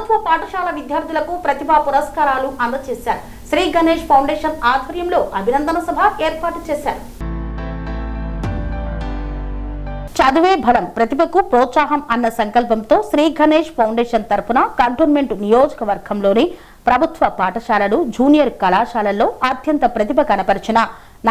ప్రభుత్వ పాఠశాల విద్యార్థులకు ప్రతిభా పురస్కారాలు అందజేశారు. శ్రీ గణేష్ ఫౌండేషన్ ఆధ్వర్యంలో అభినందన సభ ఏర్పాటు చేశారు. చదువే బలం, ప్రతిభకు ప్రోత్సాహం అన్న సంకల్పంతో శ్రీ గణేష్ ఫౌండేషన్ తరపున కంటోన్మెంట్ నియోజకవర్గంలోని ప్రభుత్వ పాఠశాలలు, జూనియర్ కళాశాలల్లో అత్యంత ప్రతిభ కనపరిచిన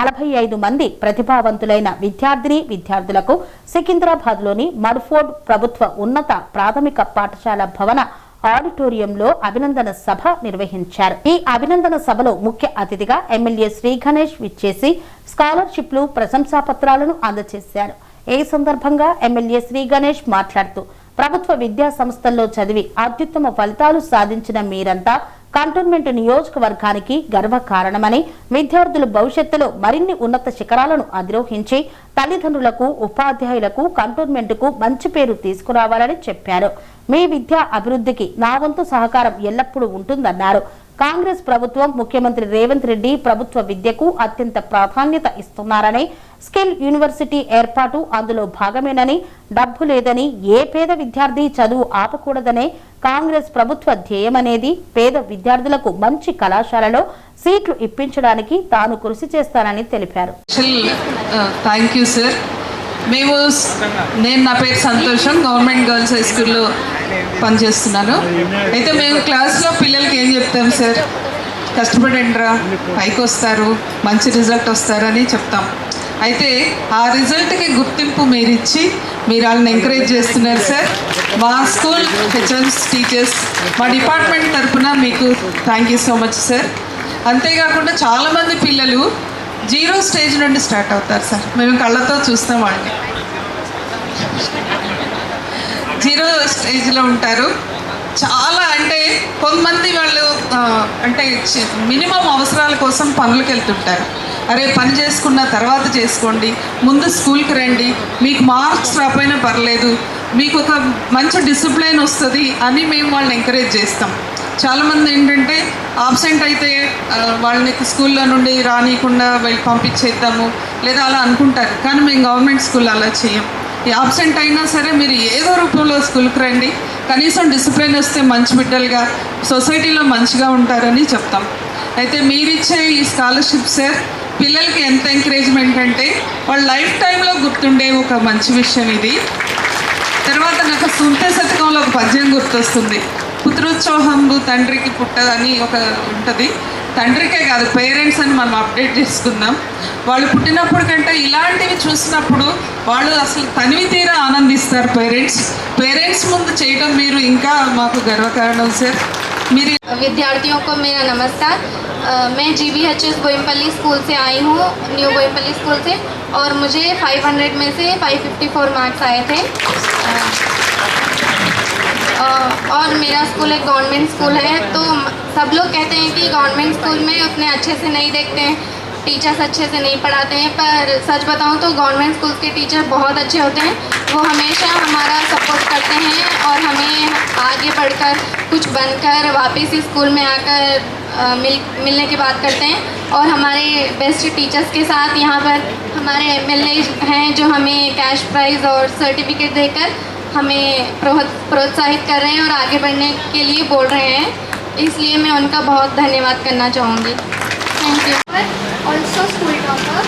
45 మంది ప్రతిభావంతులైన విద్యార్థులకు సికింద్రాబాద్ లోని మడ్ఫోర్డ్ ప్రభుత్వ ఉన్నత ప్రాథమిక పాఠశాల భవన ఆడిటోరియంలో అభినందన సభ నిర్వహించారు. ఈ అభినందన సభలో ముఖ్య అతిథిగా ఎమ్మెల్యే శ్రీ గణేష్ విచ్చేసి స్కాలర్షిప్లు, ప్రశంసా పత్రాలను అందజేశారు. ఈ సందర్భంగా ఎమ్మెల్యే శ్రీ గణేష్ మాట్లాడుతూ, ప్రభుత్వ విద్యా సంస్థల్లో చదివి అత్యుత్తమ ఫలితాలు సాధించిన మీరంతా కంటోన్మెంట్ నియోజకవర్గానికి గర్వకారణమని, విద్యార్థులు భవిష్యత్తులో మరిన్ని ఉన్నత శిఖరాలను అధిరోహించి తల్లిదండ్రులకు, ఉపాధ్యాయులకు, కంటోన్మెంట్కు మంచి పేరు తీసుకురావాలని చెప్పారు. మీ విద్యా అభివృద్ధికి నా వంతు సహకారం ఎల్లప్పుడూ ఉంటుందన్నారు. కాంగ్రెస్ ప్రభుత్వం, ముఖ్యమంత్రి రేవంత్ రెడ్డి ప్రభుత్వ విద్యకు అత్యంత ప్రాధాన్యత ఇస్తున్నారని, స్కిల్ యూనివర్సిటీ ఏర్పాటు అందులో భాగమేనని, డబ్బు లేదని ఏ పేద విద్యార్థి చదువు ఆపకూడదనే కాంగ్రెస్ ప్రభుత్వ ధ్యేయమనేది, పేద విద్యార్థులకు మంచి కళాశాలలో సీట్లు ఇప్పించడానికి తాను కృషి చేస్తానని తెలిపారు. నేను నా పేరు సంతోషం, గవర్నమెంట్ గర్ల్స్ హై స్కూల్లో పనిచేస్తున్నాను. అయితే మేము క్లాస్లో పిల్లలకి ఏం చెప్తాం సార్, కష్టపడండిరా, పైకి వస్తారు, మంచి రిజల్ట్ వస్తారని చెప్తాం. అయితే ఆ రిజల్ట్కి గుర్తింపు మీరు ఇచ్చి మీరు వాళ్ళని ఎంకరేజ్ చేస్తున్నారు సార్. మా స్కూల్ హెచ్ఎంస్, టీచర్స్, మా డిపార్ట్మెంట్ తరఫున మీకు thank you so much sir. అంతేకాకుండా చాలామంది పిల్లలు 0 స్టేజ్ నుండి స్టార్ట్ అవుతారు సార్. మేము కళ్ళతో చూస్తాం వాళ్ళని. 0 స్టేజ్లో ఉంటారు. చాలా అంటే కొంతమంది వాళ్ళు అంటే మినిమం అవసరాల కోసం పనులకు వెళ్తుంటారు. అరే పని చేసుకున్న తర్వాత చేసుకోండి, ముందు స్కూల్కి రండి, మీకు మార్క్స్ రాకపోయినా పర్లేదు, మీకు ఒక మంచి డిసిప్లిన్ వస్తుంది అని మేము వాళ్ళని ఎంకరేజ్ చేస్తాం. చాలామంది ఏంటంటే ఆబ్సెంట్ అయితే వాళ్ళని స్కూల్లో నుండి రానియకుండా వెళ్ళి పంపించేద్దాము లేదా అలా అనుకుంటారు. కానీ మేము గవర్నమెంట్ స్కూల్ అలా చేయం. ఈ ఆబ్సెంట్ అయినా సరే మీరు ఏదో రూపంలో స్కూల్కి రండి, కనీసం డిసిప్లిన్ వస్తే మంచి బిడ్డలుగా సొసైటీలో మంచిగా ఉంటారని చెప్తాం. అయితే మీరిచ్చే ఈ స్కాలర్షిప్ సార్ పిల్లలకి ఎంత ఎంకరేజ్మెంట్ అంటే వాళ్ళ లైఫ్ టైంలో గుర్తుండే ఒక మంచి విషయం ఇది. తర్వాత నాకు సుంతే శతకంలో ఒక పద్యం గుర్తొస్తుంది. పుత్రోత్సవంబు తండ్రికి పుట్టదని ఒక ఉంటుంది. తండ్రికే కాదు, పేరెంట్స్ అని మనం అప్డేట్ చేసుకుందాం. వాళ్ళు పుట్టినప్పుడు కంటే ఇలాంటివి చూసినప్పుడు వాళ్ళు అసలు తనివి తీరా ఆనందిస్తారు. పేరెంట్స్ ముందు చేయడం మీరు ఇంకా మాకు గర్వకారణం సార్. మీరు विद्यार्थियों को मेरा नमस्कार। मैं GVHS बोयिनपल्ली स्कूल से आई हूँ, न्यू बोयिनपल्ली स्कूल से, और मुझे 500 में से 554 मार्क्स आए थे। और मेरा स्कूल एक गवर्नमेंट स्कूल है। तो सब लोग कहते हैं कि गवर्नमेंट स्कूल में उतने अच्छे से नहीं देखते हैं, टीचर्स अच्छे से नहीं पढ़ाते हैं, पर सच बताऊं तो गवर्नमेंट स्कूल के टीचर बहुत अच्छे होते हैं। वो हमेशा हमारा सपोर्ट करते हैं और हमें आगे बढ़कर कुछ बनकर वापस इस स्कूल में आकर मिलने की बात करते हैं। और हमारे बेस्ट टीचर्स के साथ यहाँ पर हमारे MLA हैं जो हमें कैश प्राइज़ और सर्टिफिकेट देकर हमें प्रोत्साहित कर रहे हैं और आगे बढ़ने के लिए बोल रहे हैं। इसलिए मैं उनका बहुत धन्यवाद करना चाहूँगी। Thank you. Also school topper.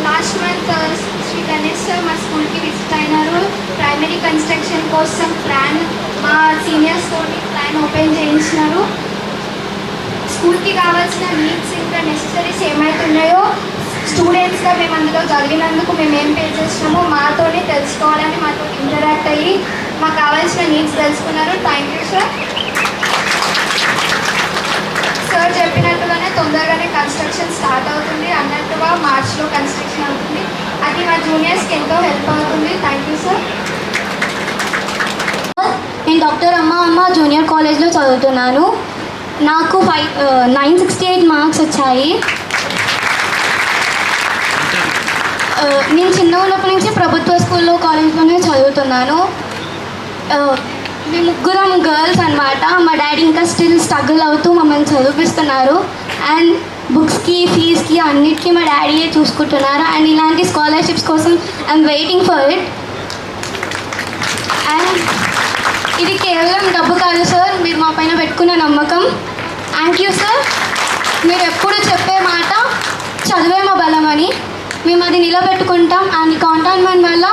Last month Sri Ganesh sir మా స్కూల్కి విజిట్ అయినారు. ప్రైమరీ కన్స్ట్రక్షన్ కోసం మా సీనియర్స్ తోటి ప్లాన్ ఓపెన్ చేయించినారు. స్కూల్కి కావాల్సిన నీడ్స్ ఇంకా నెసెసరీస్ ఏమైతున్నాయో స్టూడెంట్స్గా మేము అందులో చదివినందుకు మేము ఏం పే చేసినామో మాతోనే తెలుసుకోవాలని మాతో ఇంటరాక్ట్ అయ్యి మాకు కావాల్సిన నీడ్స్ తెలుసుకున్నారు. Thank you sir. సార్ చెప్పినట్టుగానే తొందరగానే కన్స్ట్రక్షన్ స్టార్ట్ అవుతుంది అన్నట్టుగా మార్చ్లో కన్స్ట్రక్షన్ అవుతుంది. అది మా జూనియర్స్కి ఎంతో హెల్ప్ అవుతుంది. Thank you sir. నేను డాక్టర్ అమ్మ జూనియర్ కాలేజ్లో చదువుతున్నాను. నాకు 968 మార్క్స్ వచ్చాయి. నేను చిన్న ఉన్నప్పటి నుంచి ప్రభుత్వ స్కూల్లో కాలేజ్లోనే చదువుతున్నాను. మేము ముగ్గురం గర్ల్స్ అనమాట. మా డాడీ ఇంకా స్టిల్ స్ట్రగుల్ అవుతూ మమ్మల్ని చదివిస్తున్నారు. అండ్ బుక్స్కి, ఫీజ్కి అన్నిటికీ మా డాడీయే చూసుకుంటున్నారు. అండ్ ఇలాంటి స్కాలర్షిప్స్ కోసం I'm waiting for it. And ఇది కేవలం డబ్బు కాదు సార్, మీరు మా పైన పెట్టుకున్న నమ్మకం. Thank you sir. మీరు ఎప్పుడు చెప్పే మాట చదివే మా బలం అని, మేము అది నిలబెట్టుకుంటాం. అండ్ కాంటైన్మెంట్ వల్ల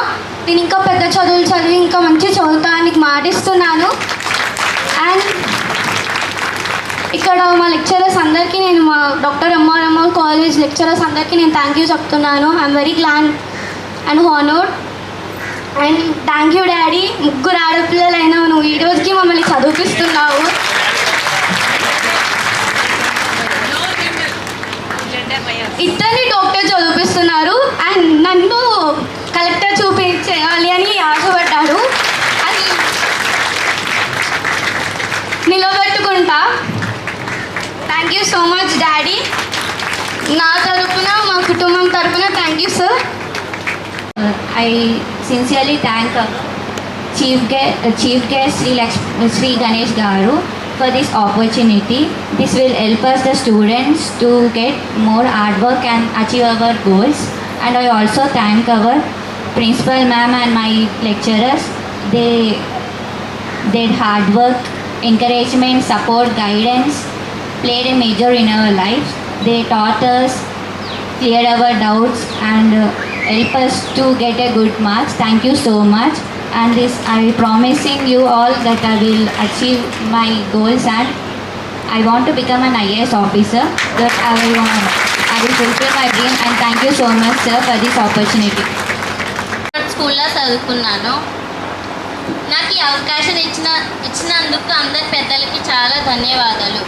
నేను ఇంకా పెద్ద చదువులు చదివి ఇంకా మంచి చదువుతానికి మాటిస్తున్నాను. అండ్ ఇక్కడ మా లెక్చరర్స్ అందరికీ నేను, మా డాక్టర్ ఎంఆర్ఎంఓ కాలేజ్ లెక్చరర్స్ అందరికీ నేను థ్యాంక్ యూ చెప్తున్నాను. I'm very glad and honoured. And thank you daddy. ముగ్గురు ఆడపిల్లలైనా నువ్వు ఈ రోజుకి మమ్మల్ని చదివిస్తున్నావు. ఇద్దరిని డాక్టర్ చదివిస్తున్నారు అండ్ నన్ను కలెక్టర్ చేయాలి అని ఆశపడ్డారు. అది నిలబెట్టుకుంటా. Thank you so much daddy. నా తరపున, మా కుటుంబం తరపున thank you sir. I sincerely thank Chief Guest Sri Ganesh Garu for this opportunity. This will help us the students to get more hard work and achieve our goals. And I also thank our principal ma'am and my lecturers. They did hard work, encouragement, support, guidance played a major in our lives. They taught us, cleared our doubts and help us to get a good marks. Thank you so much. And this I promising you all that I will achieve my goals and I want to become an IAS officer. That I will fulfill my dream. And thank you so much sir for this opportunity. స్కూల్లో చదువుకున్నాను. నాకు ఈ అవకాశం ఇచ్చినందుకు అందరి పెద్దలకి చాలా ధన్యవాదాలు.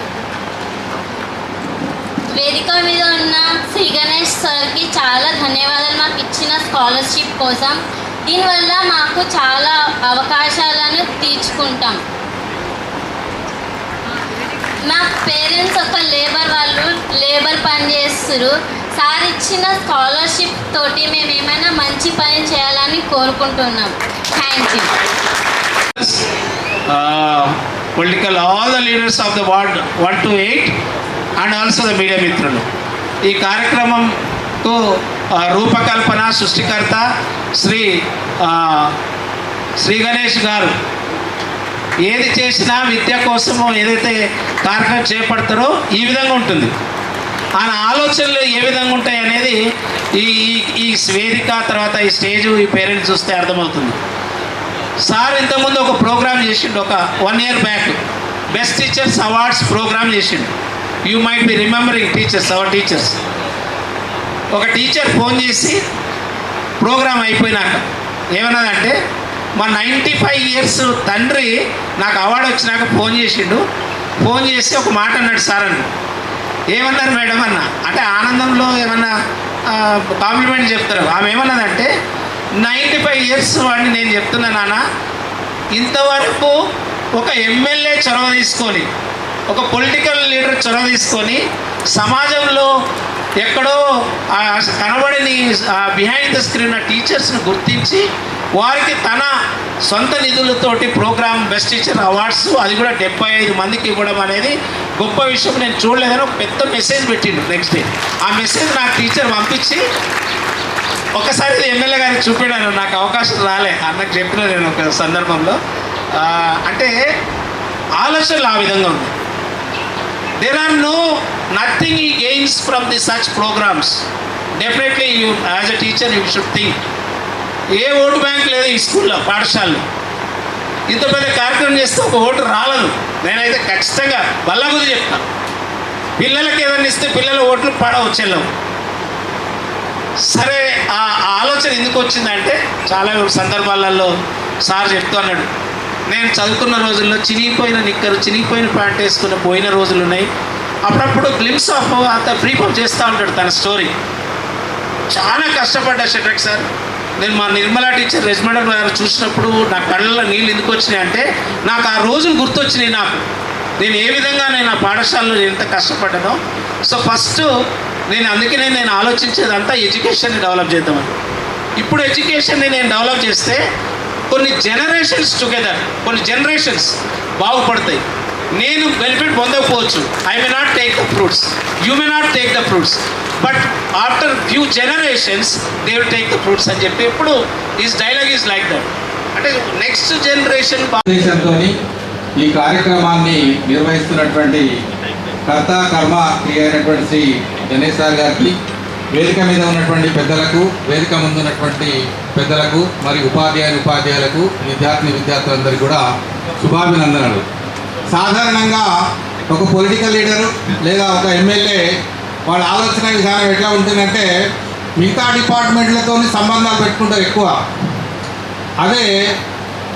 వేదిక మీద ఉన్న శ్రీ గణేష్ సార్కి చాలా ధన్యవాదాలు మాకు ఇచ్చిన స్కాలర్షిప్ కోసం. దీనివల్ల మాకు చాలా అవకాశాలను తీర్చుకుంటాం. మా పేరెంట్స్ ఒక లేబర్ పని చేస్తారు. సార్ ఇచ్చిన స్కాలర్షిప్ తోటి మేము ఏమైనా మంచి పని చేయాలని కోరుకుంటున్నాం. Thank you. Political all the leaders of the ward 1 to 8 and also the media మిత్రులు. ఈ కార్యక్రమంకు రూపకల్పన సృష్టికర్త శ్రీ గణేష్ గారు ఏది చేసినా విద్య కోసము ఏదైతే కార్యక్రమం చేపడతారో ఈ విధంగా ఉంటుంది. ఆయన ఆలోచనలు ఏ విధంగా ఉంటాయి అనేది ఈ వేదిక తర్వాత ఈ స్టేజ్ ఈ పేరెంట్స్ చూస్తే అర్థమవుతుంది. సార్ ఇంతకుముందు ఒక ప్రోగ్రామ్ చేసిండు, ఒక 1 year back best teachers awards programme చేసిండు. You might be remembering teachers, our teachers. ఒక టీచర్ ఫోన్ చేసి ప్రోగ్రామ్ అయిపోయినాక ఏమన్నదంటే, మా 95 years తండ్రి నాకు అవార్డు వచ్చినాక ఫోన్ చేసిండు. ఫోన్ చేసి ఒక మాట అన్నాడు సార్ అని. ఏమన్నారు మేడం అన్న అంటే ఆనందంలో ఏమన్నా కాంప్లిమెంట్ చెప్తారు. ఆమె ఏమన్నదంటే, 95 years వాడిని నేను చెప్తున్నా నాన్న, ఇంతవరకు ఒక ఎమ్మెల్యే చొరవ తీసుకొని, ఒక పొలిటికల్ లీడర్ చొరవ తీసుకొని సమాజంలో ఎక్కడో కనబడని బిహైండ్ ద స్క్రీన్ టీచర్స్ని గుర్తించి వారికి తన సొంత నిధులతోటి ప్రోగ్రామ్ బెస్ట్ టీచర్ అవార్డ్స్, అది కూడా 75 మందికి ఇవ్వడం అనేది గొప్ప విషయం. నేను చూడలేదని ఒక పెద్ద మెసేజ్ పెట్టిండు నెక్స్ట్ డే. ఆ మెసేజ్ నాకు టీచర్ పంపించి ఒకసారి ఎమ్మెల్యే గారికి చూపించాను. నాకు అవకాశం రాలే అన్నకు చెప్పిన నేను ఒక సందర్భంలో. అంటే ఆలోచనలు ఆ విధంగా ఉంది. దేర్ ఆర్ నథింగ్ ఈ gains from the such programmes. Definitely you as a teacher you should think. ఏ ఓటు బ్యాంక్ లేదు ఈ స్కూల్లో, పాఠశాలలో. ఇంత పెద్ద కార్యక్రమం చేస్తే ఒక ఓటు రాలేదు. నేనైతే ఖచ్చితంగా బల్లగుది చెప్తాను. పిల్లలకి ఏదైనా ఇస్తే పిల్లల ఓట్లు పడవచ్చేళ్ళవు. సరే, ఆ ఆలోచన ఎందుకు వచ్చిందంటే చాలా సందర్భాలలో సార్ చెప్తూ అన్నాడు, నేను చదువుకున్న రోజుల్లో చినిగిపోయిన నిక్కరు, చినిగిపోయిన ప్యాంట్ వేసుకున్న పోయిన రోజులు ఉన్నాయి. అప్పుడప్పుడు గ్లిమ్స్ ఆఫ్ అంత బ్రీఫ్ చేస్తూ ఉంటాడు తన స్టోరీ. చాలా కష్టపడ్డా షట్రక్ సార్. నేను మా నిర్మలా టీచర్ రెజ్మెండర్ గారు చూసినప్పుడు నా కళ్ళలో నీళ్ళు ఎందుకు వచ్చినాయి అంటే, నాకు ఆ రోజులు గుర్తొచ్చినాయి. నేను ఏ విధంగా నేను ఆ పాఠశాలలో ఎంత కష్టపడ్డానో. సో ఫస్ట్ నేను ఆలోచించేదంతా ఎడ్యుకేషన్ని డెవలప్ చేద్దామని. ఇప్పుడు ఎడ్యుకేషన్ని నేను డెవలప్ చేస్తే కొన్ని జనరేషన్స్ టుగెదర్, కొన్ని జనరేషన్స్ బాగుపడతాయి. నేను బెనిఫిట్ పొందకపోవచ్చు. I may not take the fruits, you may not take the fruits, but after few generations they will take the fruits అని చెప్పి ఎప్పుడు is dialogue is like that. అంటే నెక్స్ట్ జనరేషన్ ఉద్దేశంతో ఈ కార్యక్రమాన్ని నిర్వహిస్తున్నటువంటి కర్త కర్మ క్రియ అయినటువంటి శ్రీ గణేష్ సార్ గారికి, వేదిక మీద ఉన్నటువంటి పెద్దలకు, వేదిక ముందు ఉన్నటువంటి పెద్దలకు, మరియు ఉపాధ్యాయులకు, విద్యార్థులందరికీ కూడా శుభాభినందనలు. సాధారణంగా ఒక పొలిటికల్ లీడరు లేదా ఒక ఎమ్మెల్యే వాళ్ళ ఆలోచన విధానం ఎట్లా ఉంటుందంటే మిగతా డిపార్ట్మెంట్లతో సంబంధాలు పెట్టుకుంటారు ఎక్కువ. అదే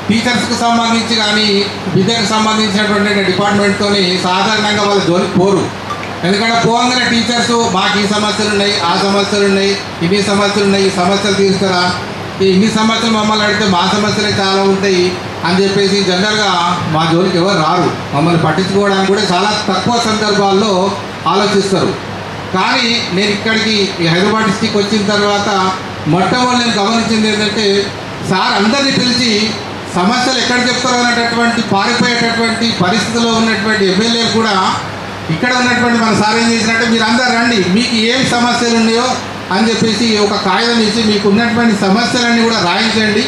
టీచర్స్కి సంబంధించి కానీ విద్యకు సంబంధించినటువంటి డిపార్ట్మెంట్తో సాధారణంగా వాళ్ళ జోలికి పోరు. ఎందుకంటే పోగానే టీచర్స్ మాకు ఈ సమస్యలు ఉన్నాయి, ఆ సమస్యలు ఉన్నాయి, ఇన్ని సమస్యలు ఉన్నాయి, ఈ సమస్యలు తీరుస్తారా, ఇన్ని సమస్యలు మమ్మల్ని అడిగితే మా సమస్యలే చాలా ఉంటాయి అని చెప్పేసి జనరల్గా మా జోలికి ఎవరు రారు. మమ్మల్ని పట్టించుకోవడానికి కూడా చాలా తక్కువ సందర్భాల్లో ఆలోచిస్తారు. కానీ నేను ఇక్కడికి ఈ హైదరాబాద్ డిస్టిక్ వచ్చిన తర్వాత మొట్టమొదటి నేను గమనించింది ఏంటంటే సార్ అందరినీ పిలిచి సమస్యలు ఎక్కడ చెప్తారో అనేటటువంటి పారిపోయేటటువంటి పరిస్థితిలో ఉన్నటువంటి ఎమ్మెల్యేలు కూడా ఇక్కడ ఉన్నటువంటి మన సార్ ఏం చేసినట్టే మీరు అందరు రండి, మీకు ఏం సమస్యలు ఉన్నాయో అని చెప్పేసి ఒక కాగితం ఇచ్చి మీకు ఉన్నటువంటి సమస్యలన్నీ కూడా రాయించండి,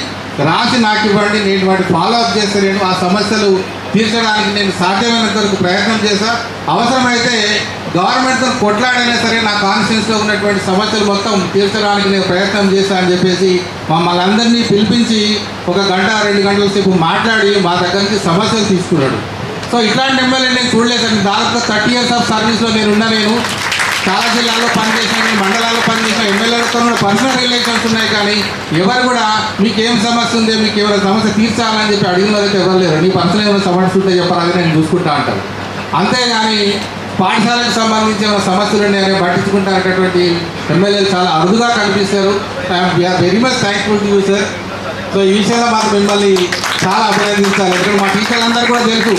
రాసి నాకు ఇవ్వండి, నేను వాటి ఫాలోఅప్ చేస్తాను. ఆ సమస్యలు తీర్చడానికి నేను సాధ్యమైనంత వరకు ప్రయత్నం చేశా. అవసరమైతే గవర్నమెంట్తో కొట్లాడైనా సరే నా కాన్స్టిట్యూన్సీలో ఉన్నటువంటి సమస్యలు మొత్తం తీర్చడానికి నేను ప్రయత్నం చేశాను అని చెప్పేసి మమ్మల్ని అందరినీ పిలిపించి 1 గంట 2 గంటల సేపు మాట్లాడి మా దగ్గర నుంచి సమస్యలు తీసుకున్నాడు. సో ఇట్లాంటి ఎమ్మెల్యే నేను చూడలేదండి. దాదాపు 30 years ఆఫ్ సర్వీస్లో నేను చాలా జిల్లాల్లో పనిచేసిన, మండలాల్లో పనిచేసిన ఎమ్మెల్యేలతో కూడా పర్సనల్ రిలేషన్స్ ఉన్నాయి. కానీ ఎవరు కూడా మీకు ఏం సమస్య ఉంది, మీకు ఎవరైనా సమస్య తీర్చాలని చెప్పి అడిగిన వాళ్ళైతే ఎవరు లేరు. నీ పర్సనల్ ఏమైనా సమస్య ఉంటే చెప్పరాదు, నేను చూసుకుంటా అంటారు. అంతేగాని పాఠశాలకు సంబంధించి ఏమైనా సమస్యలు ఉన్నాయని పట్టించుకుంటారనేటువంటి ఎమ్మెల్యేలు చాలా అరుదుగా కనిపిస్తారు. We are very much thankful to you sir. So ఈ విషయంలో మాకు మిమ్మల్ని చాలా అభినందించాలి. ఎందుకంటే మా టీచర్లందరూ కూడా తెలుసు,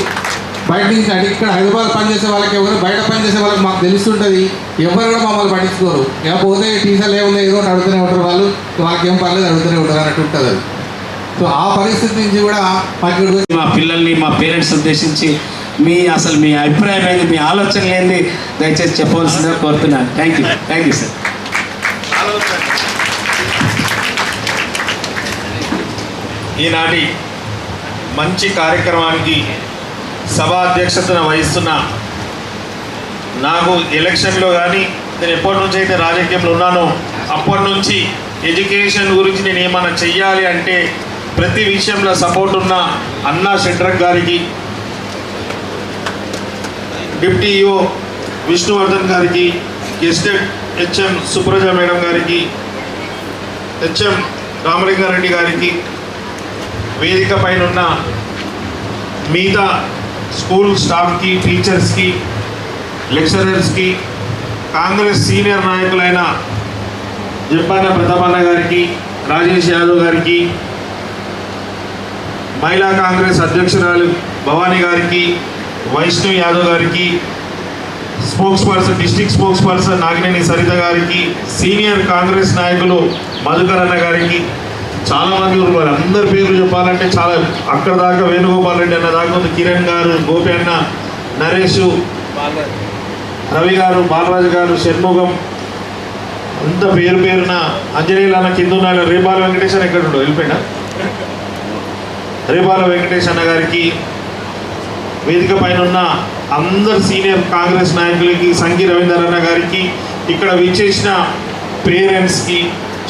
బయట నుంచి అంటే ఇక్కడ హైదరాబాద్ పనిచేసే వాళ్ళకి ఎవరు, బయట పనిచేసే వాళ్ళకి మాకు తెలుస్తుంటుంది. ఎవరు కూడా మమ్మల్ని పట్టించుకోరు. లేకపోతే టీచర్లు ఏముంది ఏదో అడుగుతూనే ఉంటారు, వాళ్ళకి ఏం పర్లేదు అడుగుతూనే ఉంటారు అన్నట్టు ఉంటుంది అది. సో ఆ పరిస్థితి నుంచి కూడా మా పిల్లల్ని, మా పేరెంట్స్ ఉద్దేశించి మీ అభిప్రాయం ఏంది, మీ ఆలోచనలు ఏంది దయచేసి చెప్పవలసిందిగా కోరుతున్నాను. Thank you sir. ఈనాటి మంచి కార్యక్రమానికి సభా అధ్యక్షతను వహిస్తున్న నాకు ఎలక్షన్లో కానీ నేను ఎప్పటి నుంచి అయితే రాజకీయంలో ఉన్నానో అప్పటి నుంచి ఎడ్యుకేషన్ గురించి నేను ఏమైనా చెయ్యాలి అంటే ప్రతి విషయంలో సపోర్ట్ ఉన్న అన్నా షెట్రక్ గారికి, డిప్టీ ఈఓ విష్ణువర్ధన్ గారికి, గెస్ట్ హెచ్ఎం సుప్రజ మేడం గారికి, హెచ్ఎం రామలింగారెడ్డి గారికి, వేదిక పైన ఉన్న మిగతా స్కూల్ స్టాఫ్కి, టీచర్స్కి, లెక్చరర్స్కి, కాంగ్రెస్ సీనియర్ నాయకులైన జంపాన ప్రతాపన్న గారికి, రాజేష్ యాదవ్ గారికి, మహిళా కాంగ్రెస్ అధ్యక్షురాలు భవానీ గారికి, వైష్ణవ్ యాదవ్ గారికి, district spokes person Nagineni Saritha గారికి, సీనియర్ కాంగ్రెస్ నాయకులు మధుకర్ అన్న గారికి, చాలామంది ఉన్నారు. అందరి పేర్లు చెప్పాలంటే చాలా అక్కడ దాకా వేణుగోపాల్ రెడ్డి అన్న దాకా ఉంది, కిరణ్ గారు, గోపి అన్న, నరేష్, రవి గారు, బాలరాజు గారు, షణ్ముఖం, అంత పేరున అంజనేయులు అన్న కింద ఉన్న రేపాల వెంకటేష్ అన్న ఎక్కడ ఉండవు వెళ్ళిపోయినా, రేపాల వెంకటేష్ అన్న గారికి, వేదిక పైన ఉన్న అందరు సీనియర్ కాంగ్రెస్ నాయకులకి, సంఘి రవీందర్ అన్న గారికి, ఇక్కడ విచ్చేసిన పేరెంట్స్కి,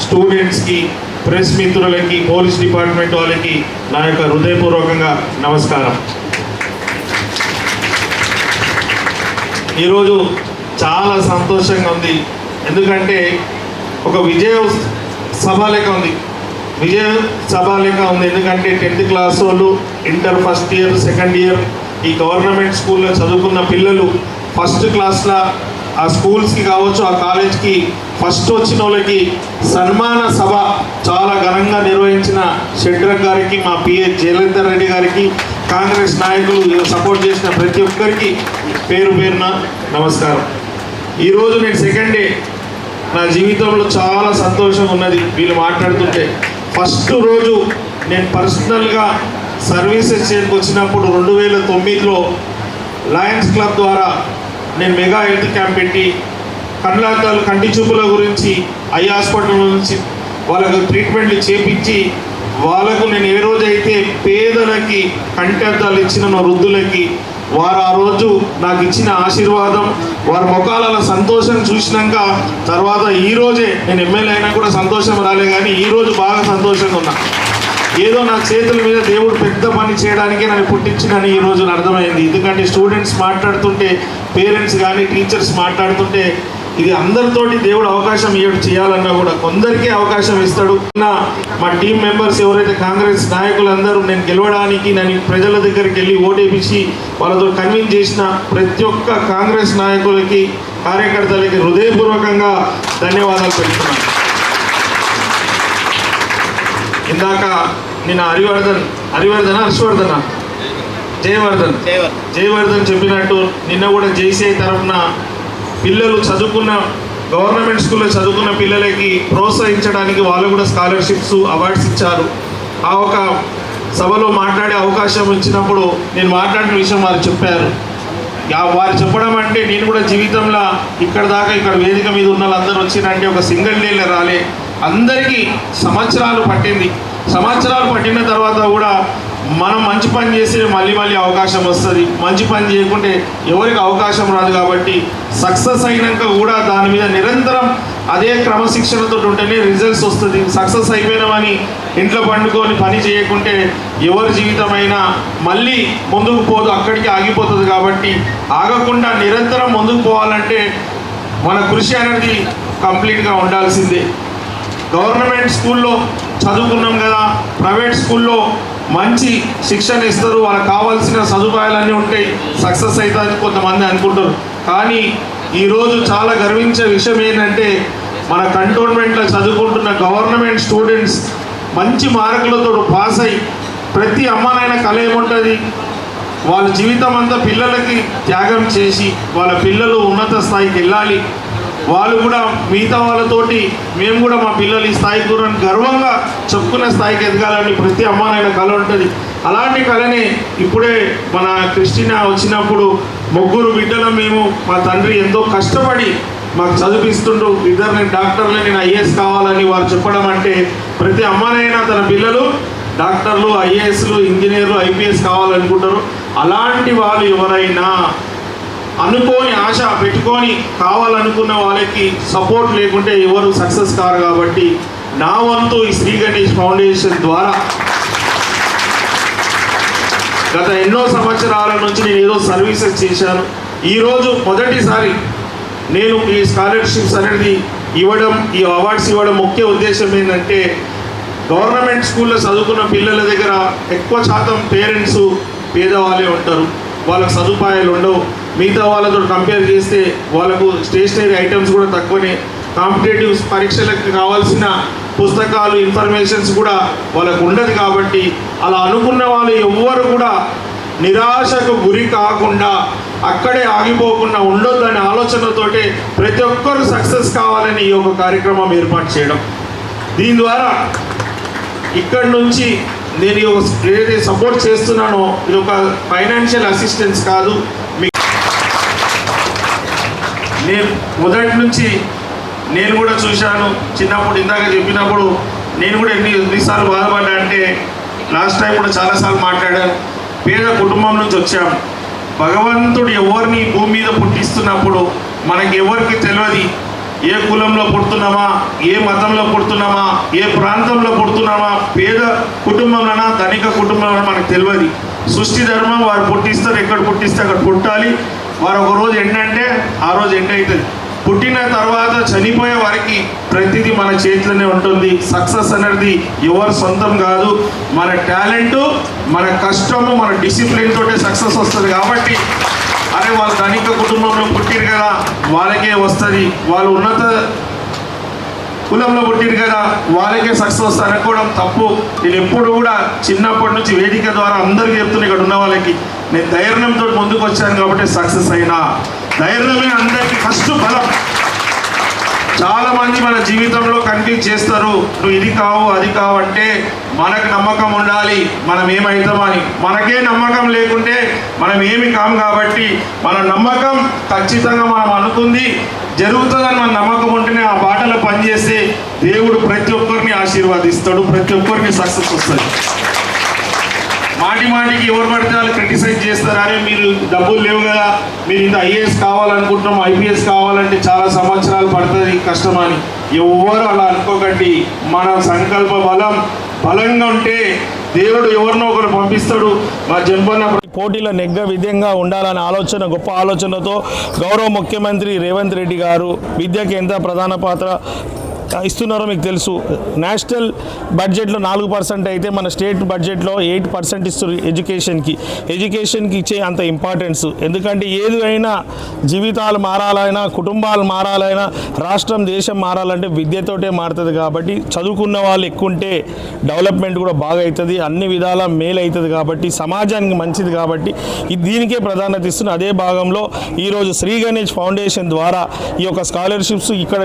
స్టూడెంట్స్కి, ప్రెస్ మిత్రులకి, పోలీస్ డిపార్ట్మెంట్ వాళ్ళకి నా యొక్క హృదయపూర్వకంగా నమస్కారం. ఈరోజు చాలా సంతోషంగా ఉంది. ఎందుకంటే ఒక విజయ సభ లెక్క ఉంది. ఎందుకంటే 10th క్లాస్ వాళ్ళు, inter first year, second year ఈ గవర్నమెంట్ స్కూల్లో చదువుకున్న పిల్లలు ఫస్ట్ క్లాస్లో ఆ స్కూల్స్కి కావచ్చు, ఆ కాలేజ్కి ఫస్ట్ వచ్చిన వాళ్ళకి సన్మాన సభ చాలా ఘనంగా నిర్వహించిన షెట్రక్ గారికి, మా పిఏ జయలలితారెడ్డి రెడ్డి గారికి, కాంగ్రెస్ నాయకులు సపోర్ట్ చేసిన ప్రతి ఒక్కరికి పేరున నమస్కారం. ఈరోజు నేను సెకండ్ డే, నా జీవితంలో చాలా సంతోషం ఉన్నది వీళ్ళు మాట్లాడుతుంటే. ఫస్ట్ రోజు నేను పర్సనల్గా సర్వీసెస్ చేయడానికి వచ్చినప్పుడు 2009లో లయన్స్ క్లబ్ ద్వారా నేను మెగా హెల్త్ క్యాంప్ పెట్టి కంటి చూపుల గురించి ఐ హాస్పిటల్ నుంచి వాళ్ళకు ట్రీట్మెంట్లు చేపించి వాళ్ళకు నేను ఏ రోజైతే పేదలకి కంటెద్దాలు ఇచ్చిన వృద్ధులకి వారు ఆ రోజు నాకు ఇచ్చిన ఆశీర్వాదం, వారి ముఖాల సంతోషం చూసినాక తర్వాత ఈరోజే నేను ఎమ్మెల్యే అయినా కూడా సంతోషం రాలే, కానీ ఈరోజు బాగా సంతోషంగా ఉన్నా. ఏదో నా చేతుల మీద దేవుడు పెద్ద పని చేయడానికే నన్ను పుట్టించినని ఈరోజు అర్థమైంది. ఎందుకంటే స్టూడెంట్స్ మాట్లాడుతుంటే, పేరెంట్స్ కానీ టీచర్స్ మాట్లాడుతుంటే, ఇది అందరితోటి దేవుడు అవకాశం ఇవ్వడు చేయాలన్నా కూడా కొందరికీ అవకాశం ఇస్తాడు. మా టీం మెంబర్స్ ఎవరైతే కాంగ్రెస్ నాయకులందరూ నేను గెలవడానికి నేను ప్రజల దగ్గరికి వెళ్ళి ఓటేపించి వాళ్ళతో కన్విన్స్ చేసిన ప్రతి ఒక్క కాంగ్రెస్ నాయకులకి, కార్యకర్తలకి హృదయపూర్వకంగా ధన్యవాదాలు పెడుతున్నాను. ఇందాక నిన్న జయవర్ధన్ చెప్పినట్టు నిన్న కూడా జేసీఐ తరఫున పిల్లలు చదువుకున్న గవర్నమెంట్ స్కూల్లో చదువుకున్న పిల్లలకి ప్రోత్సహించడానికి వాళ్ళు కూడా స్కాలర్షిప్స్ అవార్డ్స్ ఇచ్చారు. ఆ ఒక సభలో మాట్లాడే అవకాశం ఇచ్చినప్పుడు నేను మాట్లాడిన విషయం వారు చెప్పారు. వారు చెప్పడం అంటే నేను కూడా జీవితంలో ఇక్కడ దాకా ఇక్కడ వేదిక మీద ఉన్న వాళ్ళందరూ వచ్చినంటే ఒక సింగిల్ డేలో రాలే, అందరికీ సంవత్సరాలు పట్టిన తర్వాత కూడా మనం మంచి పని చేస్తే మళ్ళీ అవకాశం వస్తుంది, మంచి పని చేయకుంటే ఎవరికి అవకాశం రాదు. కాబట్టి సక్సెస్ అయినాక కూడా దాని మీద నిరంతరం అదే క్రమశిక్షణతో ఉంటేనే రిజల్ట్స్ వస్తుంది. సక్సెస్ అయిపోయినామని ఇంట్లో పండుకొని పని చేయకుంటే ఎవరి జీవితమైనా మళ్ళీ ముందుకు పోదు, అక్కడికి ఆగిపోతుంది. కాబట్టి ఆగకుండా నిరంతరం ముందుకు పోవాలంటే మన కృషి అనేది కంప్లీట్గా ఉండాల్సిందే. గవర్నమెంట్ స్కూల్లో చదువుకున్నాం కదా, ప్రైవేట్ స్కూల్లో మంచి శిక్షణ ఇస్తారు, వాళ్ళకి కావాల్సిన సదుపాయాలన్నీ ఉంటాయి, సక్సెస్ అవుతుందని కొంతమంది అనుకుంటారు. కానీ ఈరోజు చాలా గర్వించే విషయం ఏంటంటే మన కంటోన్మెంట్లో చదువుకుంటున్న గవర్నమెంట్ స్టూడెంట్స్ మంచి మార్కులతో పాస్ అయ్యి ప్రతి అమ్మనైనా కళ ఏముంటుంది, వాళ్ళ జీవితం అంతా పిల్లలకి త్యాగం చేసి వాళ్ళ పిల్లలు ఉన్నత స్థాయికి వెళ్ళాలి, వాళ్ళు కూడా మిగతా వాళ్ళతోటి మేము కూడా మా పిల్లలు ఈ స్థాయికి కూరని గర్వంగా చెప్పుకునే స్థాయికి ఎదగాలని ప్రతి అమ్మానైనా కళ ఉంటుంది. అలాంటి కళనే ఇప్పుడే మన క్రిస్టినా వచ్చినప్పుడు 3 బిడ్డలు మేము, మా తండ్రి ఎంతో కష్టపడి మాకు చదివిస్తుంటూ నేను డాక్టర్లు, నేను ఐఏఎస్ కావాలని వారు చెప్పడం అంటే ప్రతి అమ్మానైనా తన పిల్లలు డాక్టర్లు, ఐఏఎస్లు, ఇంజనీర్లు, ఐపీఎస్ కావాలనుకుంటారు. అలాంటి వాళ్ళు ఎవరైనా అనుకోని ఆశ పెట్టుకొని కావాలనుకున్న వాళ్ళకి సపోర్ట్ లేకుంటే ఎవరు సక్సెస్ కారు. కాబట్టి నా వంతు ఈ శ్రీ గణేష్ ఫౌండేషన్ ద్వారా గత ఎన్నో సంవత్సరాల నుంచి నేను ఏదో సర్వీసెస్ చేశాను. ఈరోజు మొదటిసారి నేను ఈ స్కాలర్షిప్స్ అనేది ఇవ్వడం, ఈ అవార్డ్స్ ఇవ్వడం ముఖ్య ఉద్దేశం ఏంటంటే గవర్నమెంట్ స్కూల్లో చదువుకున్న పిల్లల దగ్గర ఎక్కువ శాతం పేరెంట్స్ పేదవాళ్ళే ఉంటారు, వాళ్ళకు సదుపాయాలు ఉండవు. మిగతా వాళ్ళతో కంపేర్ చేస్తే వాళ్ళకు స్టేషనరీ ఐటమ్స్ కూడా తక్కువనే, కాంపిటేటివ్ పరీక్షలకు కావాల్సిన పుస్తకాలు, ఇన్ఫర్మేషన్స్ కూడా వాళ్ళకు ఉండదు. కాబట్టి అలా అనుకున్న వాళ్ళు ఎవ్వరు కూడా నిరాశకు గురి కాకుండా అక్కడే ఆగిపోకుండా ఉండొద్దనే ఆలోచనతోటే ప్రతి ఒక్కరు సక్సెస్ కావాలని ఈ యొక్క కార్యక్రమం ఏర్పాటు చేయడం. దీని ద్వారా ఇక్కడి నుంచి నేను ఏదైతే సపోర్ట్ చేస్తున్నానో ఇది ఒక ఫైనాన్షియల్ అసిస్టెన్స్ కాదు. నేను మొదటి నుంచి నేను కూడా చూశాను. చిన్నప్పుడు ఇందాక చెప్పినప్పుడు నేను కూడా ఎన్నిసార్లు బాధపడ్డా అంటే లాస్ట్ టైం కూడా చాలాసార్లు మాట్లాడాను. పేద కుటుంబం నుంచి వచ్చాము. భగవంతుడు ఎవరిని భూమి మీద పుట్టిస్తున్నప్పుడు మనకి ఎవరికి తెలియదు ఏ కులంలో పుడుతున్నామా, ఏ మతంలో పుడుతున్నామా, ఏ ప్రాంతంలో పుడుతున్నామా, పేద కుటుంబంలోనా ధనిక కుటుంబంలో మనకు తెలియదు. సృష్టి ధర్మం వారు పుట్టిస్తారు, ఎక్కడ పుట్టిస్తే అక్కడ పుట్టాలి. వారు ఒక రోజు ఎండ్ అంటే ఆ రోజు ఎండ్ అవుతుంది. పుట్టిన తర్వాత చనిపోయే వారికి ప్రతిదీ మన చేతిలోనే ఉంటుంది. సక్సెస్ అనేది ఎవరు సొంతం కాదు, మన టాలెంటు, మన కష్టము, మన డిసిప్లిన్ తోటే సక్సెస్ వస్తుంది. కాబట్టి అరే వాళ్ళు ధనిక కుటుంబంలో పుట్టిరు కదా వాళ్ళకే వస్తుంది, వాళ్ళు ఉన్నత కులంలో పుట్టిరు కదా వాళ్ళకే సక్సెస్ వస్తుంది అనుకోవడం తప్పు. నేను ఎప్పుడు కూడా చిన్నప్పటి నుంచి వేదిక ద్వారా అందరికీ చెప్తున్నా, ఇక్కడ ఉన్న వాళ్ళకి నేను ధైర్యంతో ముందుకు వచ్చాను కాబట్టి సక్సెస్ అయినా. ధైర్యమే అందరికీ ఫస్ట్ బలం. చాలామంది మన జీవితంలో కన్ఫ్యూజ్ చేస్తారు, నువ్వు ఇది కావు అది కావు అంటే మనకు నమ్మకం ఉండాలి మనం ఏమవుతామని. మనకే నమ్మకం లేకుంటే మనం ఏమి కాము. కాబట్టి మన నమ్మకం ఖచ్చితంగా మనం అనుకుంది జరుగుతుందని మన నమ్మకం ఉంటేనే ఆ బాటలో పనిచేస్తే దేవుడు ప్రతి ఒక్కరిని ఆశీర్వాదిస్తాడు, ప్రతి ఒక్కరికి సక్సెస్ వస్తుంది. మాటికి ఎవరు పడితే వాళ్ళు క్రిటిసైజ్ చేస్తారు, అరే మీరు డబ్బులు లేవు కదా, మీరు ఇంత ఐఏఎస్ కావాలనుకుంటున్నాం, ఐపీఎస్ కావాలంటే చాలా సంవత్సరాలు పడుతుంది, కష్టమని. ఎవరు అలా అనుకోకండి. మన సంకల్ప బలంగా ఉంటే దేవుడు ఎవరినో ఒకరు పంపిస్తాడు. మా జంపన్న పోటీలో నెగ్గ విధంగా ఉండాలనే ఆలోచన, గొప్ప ఆలోచనతో గౌరవ ముఖ్యమంత్రి రేవంత్ రెడ్డి గారు విద్యకి ఎంత ప్రధాన పాత్ర ఇస్తున్నారో మీకు తెలుసు. నేషనల్ బడ్జెట్లో 4% అయితే మన స్టేట్ బడ్జెట్లో 8% ఇస్తారు ఎడ్యుకేషన్కి ఇచ్చే అంత ఇంపార్టెన్స్. ఎందుకంటే ఏది అయినా జీవితాలు మారాలైనా, కుటుంబాలు మారాలైనా, రాష్ట్రం దేశం మారాలంటే విద్యతోటే మారుతుంది. కాబట్టి చదువుకున్న వాళ్ళు ఎక్కువ ఉంటే డెవలప్మెంట్ కూడా బాగా అవుతుంది, అన్ని విధాల మేలు అవుతుంది. కాబట్టి సమాజానికి మంచిది. కాబట్టి దీనికే ప్రాధాన్యత ఇస్తున్న అదే భాగంలో ఈరోజు శ్రీ గణేష్ ఫౌండేషన్ ద్వారా ఈ యొక్క స్కాలర్షిప్స్ ఇక్కడ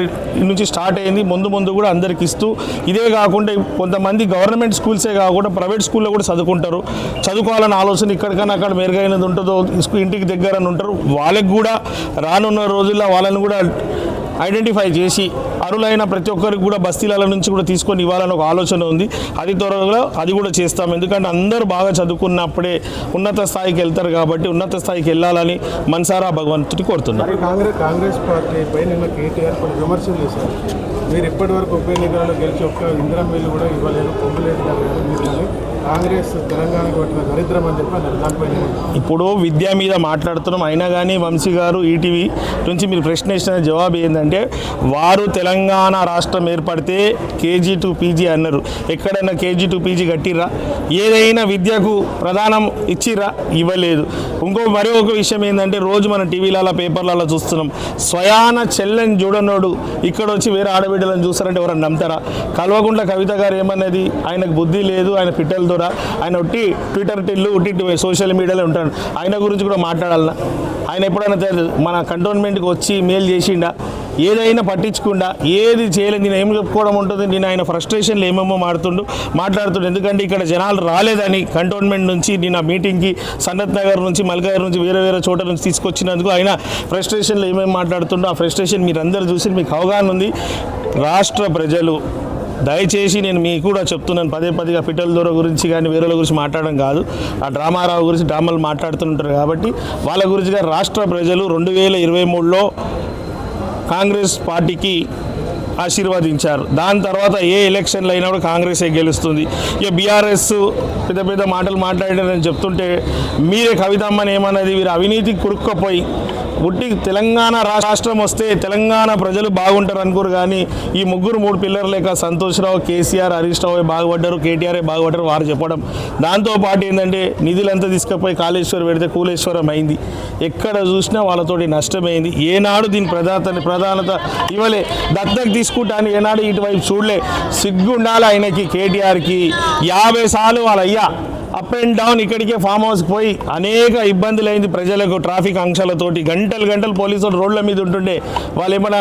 నుంచి స్టార్ట్ అయింది. ముందు కూడా అందరికి ఇస్తూ, ఇదే కాకుండా కొంతమంది గవర్నమెంట్ స్కూల్సే కాకుండా ప్రైవేట్ స్కూల్లో కూడా చదువుకోవాలన్న ఆలోచన ఇక్కడికన్నా అక్కడ మెరుగైనది ఉంటుందో, ఇంటికి దగ్గర ఉంటారు. వాళ్ళకి కూడా రానున్న రోజుల్లో వాళ్ళని కూడా ఐడెంటిఫై చేసి అరులైన ప్రతి ఒక్కరికి కూడా బస్తీల నుంచి కూడా తీసుకొని ఇవ్వాలని ఒక ఆలోచన ఉంది. అది త్వరలో అది కూడా చేస్తాం. ఎందుకంటే అందరూ బాగా చదువుకున్నప్పుడే ఉన్నత స్థాయికి వెళ్తారు. కాబట్టి ఉన్నత స్థాయికి వెళ్ళాలని మనసారా భగవంతుని కోరుతున్నారు. కాంగ్రెస్ పార్టీపై నిన్న కేటీఆర్ కొన్ని విమర్శలు చేశారు. మీరు ఇప్పటివరకు ఉప ఎన్నికలలో గెలిచి ఒక్క ఇందిరా మిల్లు కూడా ఇవ్వలేదు, పొంగులేటి గారు మీరు కాంగ్రెస్ తెలంగాణకు పట్టిన దరిద్రం అని చెప్పి దానిపైన ఇప్పుడు విద్య మీద మాట్లాడుతున్నాం. అయినా కానీ వంశీ గారు ఈటీవీ నుంచి మీరు ప్రశ్న ఇచ్చిన జవాబు ఏంటంటే, వారు తెలంగాణ రాష్ట్రం ఏర్పడితే KG to PG అన్నారు. ఎక్కడైనా KG to PG కట్టిర్రా? ఏదైనా విద్యకు ప్రధానం ఇచ్చిర్రా? ఇవ్వలేదు. మరి ఒక విషయం ఏంటంటే, రోజు మన టీవీలలో పేపర్లలో చూస్తున్నాం, స్వయాన చెల్లెని చూడనోడు ఇక్కడ వచ్చి వేరే ఆడబిడ్డలను చూస్తారంటే ఎవరైనా నమ్ముతారా? కల్వకుంట్ల కవిత గారు ఏమన్నది, ఆయనకు బుద్ధి లేదు, ఆయన పిట్టల ద్వారా ఆయన ఒట్టి ట్విట్టర్ టిల్లు ఒట్టి సోషల్ మీడియాలో ఉంటాడు. ఆయన గురించి కూడా మాట్లాడాలన్నా? ఆయన ఎప్పుడైనా మన కంటోన్మెంట్కి వచ్చి మేలు చేసిండా? ఏదైనా పట్టించకుండా ఏది చేయలేదు. నేను ఏం చెప్పుకోవడం ఉంటుంది, నేను ఆయన ఫ్రస్ట్రేషన్లు ఏమేమో మాట్లాడుతుండే. ఎందుకంటే ఇక్కడ జనాలు రాలేదని కంటోన్మెంట్ నుంచి నేను ఆ మీటింగ్కి సనత్ నగర్ నుంచి మల్కాయర్ నుంచి వేరే చోట నుంచి తీసుకొచ్చినందుకు ఆయన ఫ్రస్ట్రేషన్లు ఏమేమి మాట్లాడుతుండో ఆ ఫ్రస్ట్రేషన్ మీరు అందరూ చూసి మీకు అవగాహన ఉంది. రాష్ట్ర ప్రజలు దయచేసి నేను మీకు కూడా చెప్తున్నాను, పదేగా పిట్టల దూర గురించి కానీ వేరే గురించి మాట్లాడడం కాదు, ఆ డ్రామారావు గురించి డ్రామాలు మాట్లాడుతుంటారు. కాబట్టి వాళ్ళ గురించి రాష్ట్ర ప్రజలు 2023లో కాంగ్రెస్ పార్టీకి ఆశీర్వదించారు. దాని తర్వాత ఏ ఎలక్షన్లు అయినా కూడా కాంగ్రెసే గెలుస్తుంది. ఇక బీఆర్ఎస్ పెద్ద మాటలు మాట్లాడారని చెప్తుంటే మీరే కవితమ్మని ఏమన్నది, వీరు అవినీతికి కురుక్కపోయి ఉట్టి తెలంగాణ రాష్ట్రం వస్తే తెలంగాణ ప్రజలు బాగుంటారు అనుకోరు. కానీ ఈ 3 పిల్లర్లు లేక సంతోష్రావు, కేసీఆర్, హరీష్ రావు బాగుపడ్డారు, కేటీఆర్ బాగుపడ్డారు వారు చెప్పడం. దాంతోపాటు ఏంటంటే నిధులంతా తీసుకుపోయి కాళేశ్వరం పెడితే కూలేశ్వరం అయింది. ఎక్కడ చూసినా వాళ్ళతోటి నష్టమైంది. ఏనాడు దీని ప్రధానత ఇవ్వలే. దత్తకు తీసుకుంటాను ఏనాడు ఇటువైపు చూడలే. సిగ్గుండాలి ఆయనకి, కేటీఆర్కి. 50 సార్లు వాళ్ళ అయ్యా అప్ అండ్ డౌన్ ఇక్కడికే ఫామ్ హౌస్కి పోయి అనేక ఇబ్బందులు అయింది ప్రజలకు. ట్రాఫిక్ ఆంక్షలతోటి గంటలు పోలీసులు రోడ్ల మీద ఉంటుండే. వాళ్ళు ఏమైనా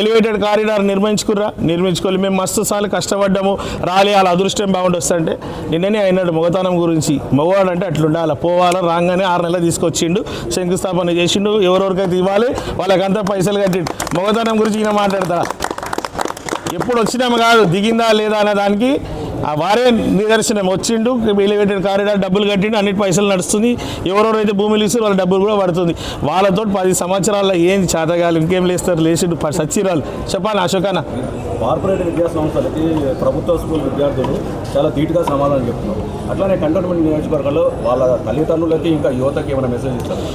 ఎలివేటెడ్ కారిడార్ నిర్మించుకోవాలి. మేము మస్తు సార్లు కష్టపడ్డాము, రాలే, వాళ్ళ అదృష్టం బాగుండి వస్తుంటే. నిన్ననే అయినాడు మొగతనం గురించి. మగవాడంటే అట్లుండాలి, పోవాలా, రాగానే 6 నెలలు తీసుకొచ్చిండు, శంకుస్థాపన చేసిండు, ఎవరెవరికైతే ఇవ్వాలి వాళ్ళకంతా పైసలు కట్టిండు. మొగతనం గురించి ఈయన మాట్లాడతా? ఎప్పుడు వచ్చినాము కాదు, దిగిందా లేదా అనే దానికి వారే నిదర్శనం. వచ్చిండు, ఎలివేటెడ్ కారిడార్ డబ్బులు కట్టిండు, అన్నిటి పైసలు నడుస్తుంది. ఎవరెవరైతే భూములు ఇస్తారు వాళ్ళ డబ్బులు కూడా పడుతుంది. వాళ్ళతో 10 సంవత్సరాల్లో ఏంది చేతగాలు, ఇంకేం లేస్తారు, లేచిండు సచ్చిరాలు. చెప్పాలి అశోకన్న. కార్పొరేట్ విద్యా సంస్థలకి ప్రభుత్వ స్కూల్ విద్యార్థులు చాలా ధీటుగా సమాధానం చెప్తున్నారు. అట్లానే కంటోన్మెంట్ నియోజకవర్గంలో వాళ్ళ తల్లిదండ్రులకి ఇంకా యువతకి ఏమైనా మెసేజ్ ఇస్తారు?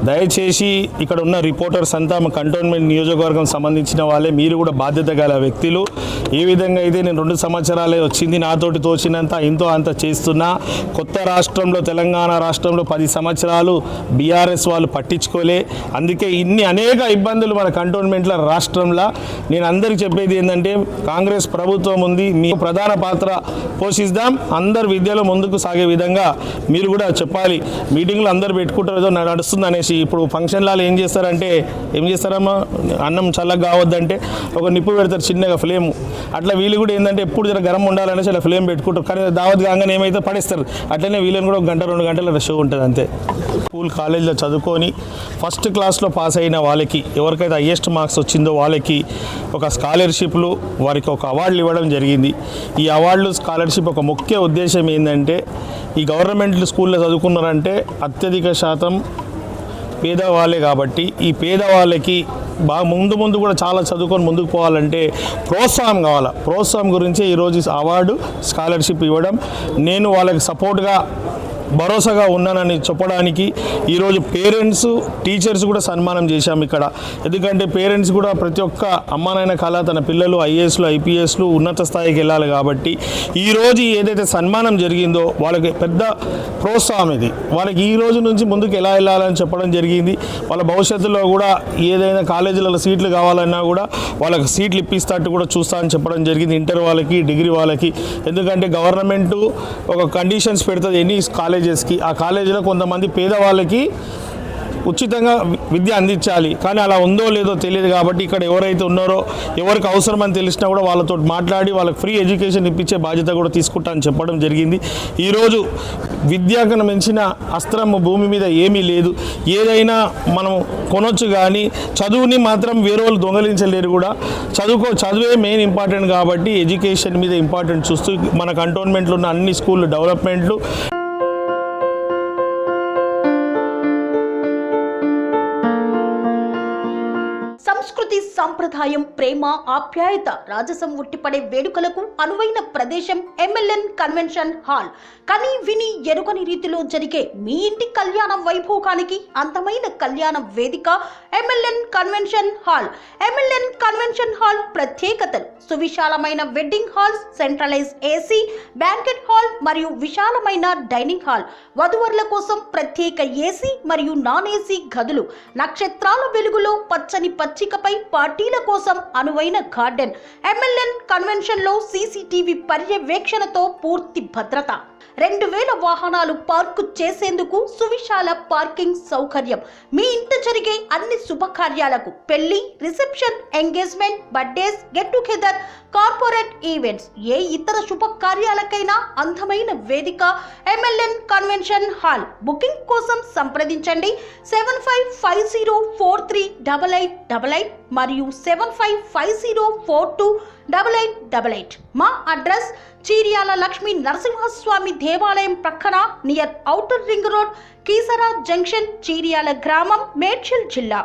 దయచేసి ఇక్కడ ఉన్న రిపోర్టర్స్ అంతా మా కంటోన్మెంట్ నియోజకవర్గం సంబంధించిన వాళ్ళే. మీరు కూడా బాధ్యత గల వ్యక్తులు. ఏ విధంగా అయితే నేను 2 సంవత్సరాలే వచ్చింది, నాతోటి తోచినంత ఇంతో అంత చేస్తున్నా. కొత్త రాష్ట్రంలో, తెలంగాణ రాష్ట్రంలో 10 సంవత్సరాలు బీఆర్ఎస్ వాళ్ళు పట్టించుకోలే. అందుకే అనేక ఇబ్బందులు మన కంటోన్మెంట్ల రాష్ట్రంలో. నేను అందరికీ చెప్పేది ఏంటంటే, కాంగ్రెస్ ప్రభుత్వం ఉంది, మీ ప్రధాన పాత్ర పోషిద్దాం. అందరు విద్యలో ముందుకు సాగే విధంగా మీరు కూడా చెప్పాలి. మీటింగ్లు అందరు పెట్టుకుంటారు ఏదో నడుస్తుంది అనేసి. ఇప్పుడు ఫంక్షన్ హాల్ ఏం చేస్తారమ్మా, అన్నం చల్లగా కావద్దంటే ఒక నిప్పు పెడతారు చిన్నగా ఫ్లేమ్. అట్లా వీళ్ళు కూడా ఏంటంటే ఎప్పుడు జర గరం ఉండాలనేసి అలా ఫ్లేమ్ పెట్టుకుంటారు. కానీ దావత్ కాగానే ఏమైతే పడేస్తారు. అట్లనే వీళ్ళని కూడా 1-2 గంటల షో ఉంటుంది అంతే. స్కూల్ కాలేజీలో చదువుకొని ఫస్ట్ క్లాస్లో పాస్ అయిన వాళ్ళకి, ఎవరికైతే హయ్యెస్ట్ మార్క్స్ వచ్చిందో వాళ్ళకి ఒక స్కాలర్షిప్లు, వారికి ఒక అవార్డులు ఇవ్వడం జరిగింది. ఈ అవార్డులు స్కాలర్షిప్ ఒక ముఖ్య ఉద్దేశం ఏంటంటే, ఈ గవర్నమెంట్ స్కూల్లో చదువుకున్నారంటే అత్యధిక శాతం పేదవాళ్ళే కాబట్టి ఈ పేదవాళ్ళకి బాగా ముందు కూడా చాలా చదువుకొని ముందుకు పోవాలంటే ప్రోత్సాహం కావాలి. ప్రోత్సాహం గురించి ఈరోజు అవార్డు స్కాలర్షిప్ ఇవ్వడం, నేను వాళ్ళకి సపోర్ట్గా భరోసాగా ఉన్నానని చెప్పడానికి ఈరోజు పేరెంట్స్ టీచర్స్ కూడా సన్మానం చేశాం ఇక్కడ. ఎందుకంటే పేరెంట్స్ కూడా ప్రతి ఒక్క అమ్మానాయన కళ తన పిల్లలు ఐఏఎస్లు ఐపీఎస్లు ఉన్నత స్థాయికి వెళ్ళాలి కాబట్టి ఈరోజు ఏదైతే సన్మానం జరిగిందో వాళ్ళకి పెద్ద ప్రోత్సాహం ఇది. వాళ్ళకి ఈ రోజు నుంచి ముందుకు ఎలా వెళ్ళాలని చెప్పడం జరిగింది. వాళ్ళ భవిష్యత్తులో కూడా ఏదైనా కాలేజీలలో సీట్లు కావాలన్నా కూడా వాళ్ళకి సీట్లు ఇప్పిస్తట్టు కూడా చూస్తా అని చెప్పడం జరిగింది. ఇంటర్ వాళ్ళకి, డిగ్రీ వాళ్ళకి. ఎందుకంటే గవర్నమెంట్ ఒక కండిషన్స్ పెడుతుంది ఎన్ని కాలేజెస్కి. ఆ కాలేజీలో కొంతమంది పేదవాళ్ళకి ఉచితంగా విద్య అందించాలి. కానీ అలా ఉందో లేదో తెలియదు కాబట్టి ఇక్కడ ఎవరైతే ఉన్నారో, ఎవరికి అవసరమని తెలిసినా కూడా వాళ్ళతో మాట్లాడి వాళ్ళకి ఫ్రీ ఎడ్యుకేషన్ ఇప్పించే బాధ్యత కూడా తీసుకుంటానని చెప్పడం జరిగింది. ఈరోజు విద్యకు మించిన అస్త్రం భూమి మీద ఏమీ లేదు. ఏదైనా మనం కొనొచ్చు కానీ చదువుని మాత్రం వేరే వాళ్ళు దొంగలించలేరు కూడా. చదువే మెయిన్ ఇంపార్టెంట్ కాబట్టి ఎడ్యుకేషన్ మీద ఇంపార్టెంట్ చూస్తూ మన కంటోన్మెంట్లో ఉన్న అన్ని స్కూళ్ళు డెవలప్మెంట్లు సంస్కృతి, సంప్రదాయం, ప్రేమ, ఆప్యాయత, రాజసం ఉట్టిపడే వేడుకలకు అనువైన ప్రదేశం ఎంఎల్ఎన్ కన్వెన్షన్ హాల్. కని విని ఎరుగని రీతిలో జరిగే మీ ఇంటి కళ్యాణ వైభోగానికి అందమైన కళ్యాణ వేదిక MLN convention hall. MLN convention hall ప్రత్యేకతలు: సువిశాలమైన wedding halls, centralise AC banquet hall మరియు విశాలమైన డైనింగ్ హాల్, వధువరుల కోసం ప్రత్యేక ఏసీ మరియు నాన్ ఏసీ గదులు, నక్షత్రాల వెలుగులో పచ్చని పచ్చికపై పార్టీల కోసం అనువైన గార్డెన్. ఎంఎల్ఎన్ కన్వెన్షన్ లో సీసీటీవీ పర్యవేక్షణతో పూర్తి భద్రత. 2000 వాహనాలు పార్కు చేసేందుకు సువిశాల పార్కింగ్ సౌకర్యం. మీ ఇంట జరిగే అన్ని శుభకార్యాలకు, పెళ్లి, reception, engagement, birthdays, get together, corporate events, ఏ ఇతర శుభకార్యాలకైనా అందమైన వేదిక ఎంఎల్ఎన్ కన్వెన్షన్ హాల్. బుకింగ్ కోసం సంప్రదించండి 7550438888 మరియు 7550428888. మా అడ్రస్ చీర్యాల లక్ష్మీ నరసింహస్వామి దేవాలయం ప్రక్కన, near outer ring road, Keesara junction, Cheeryal గ్రామం, మేడ్చల్ జిల్లా.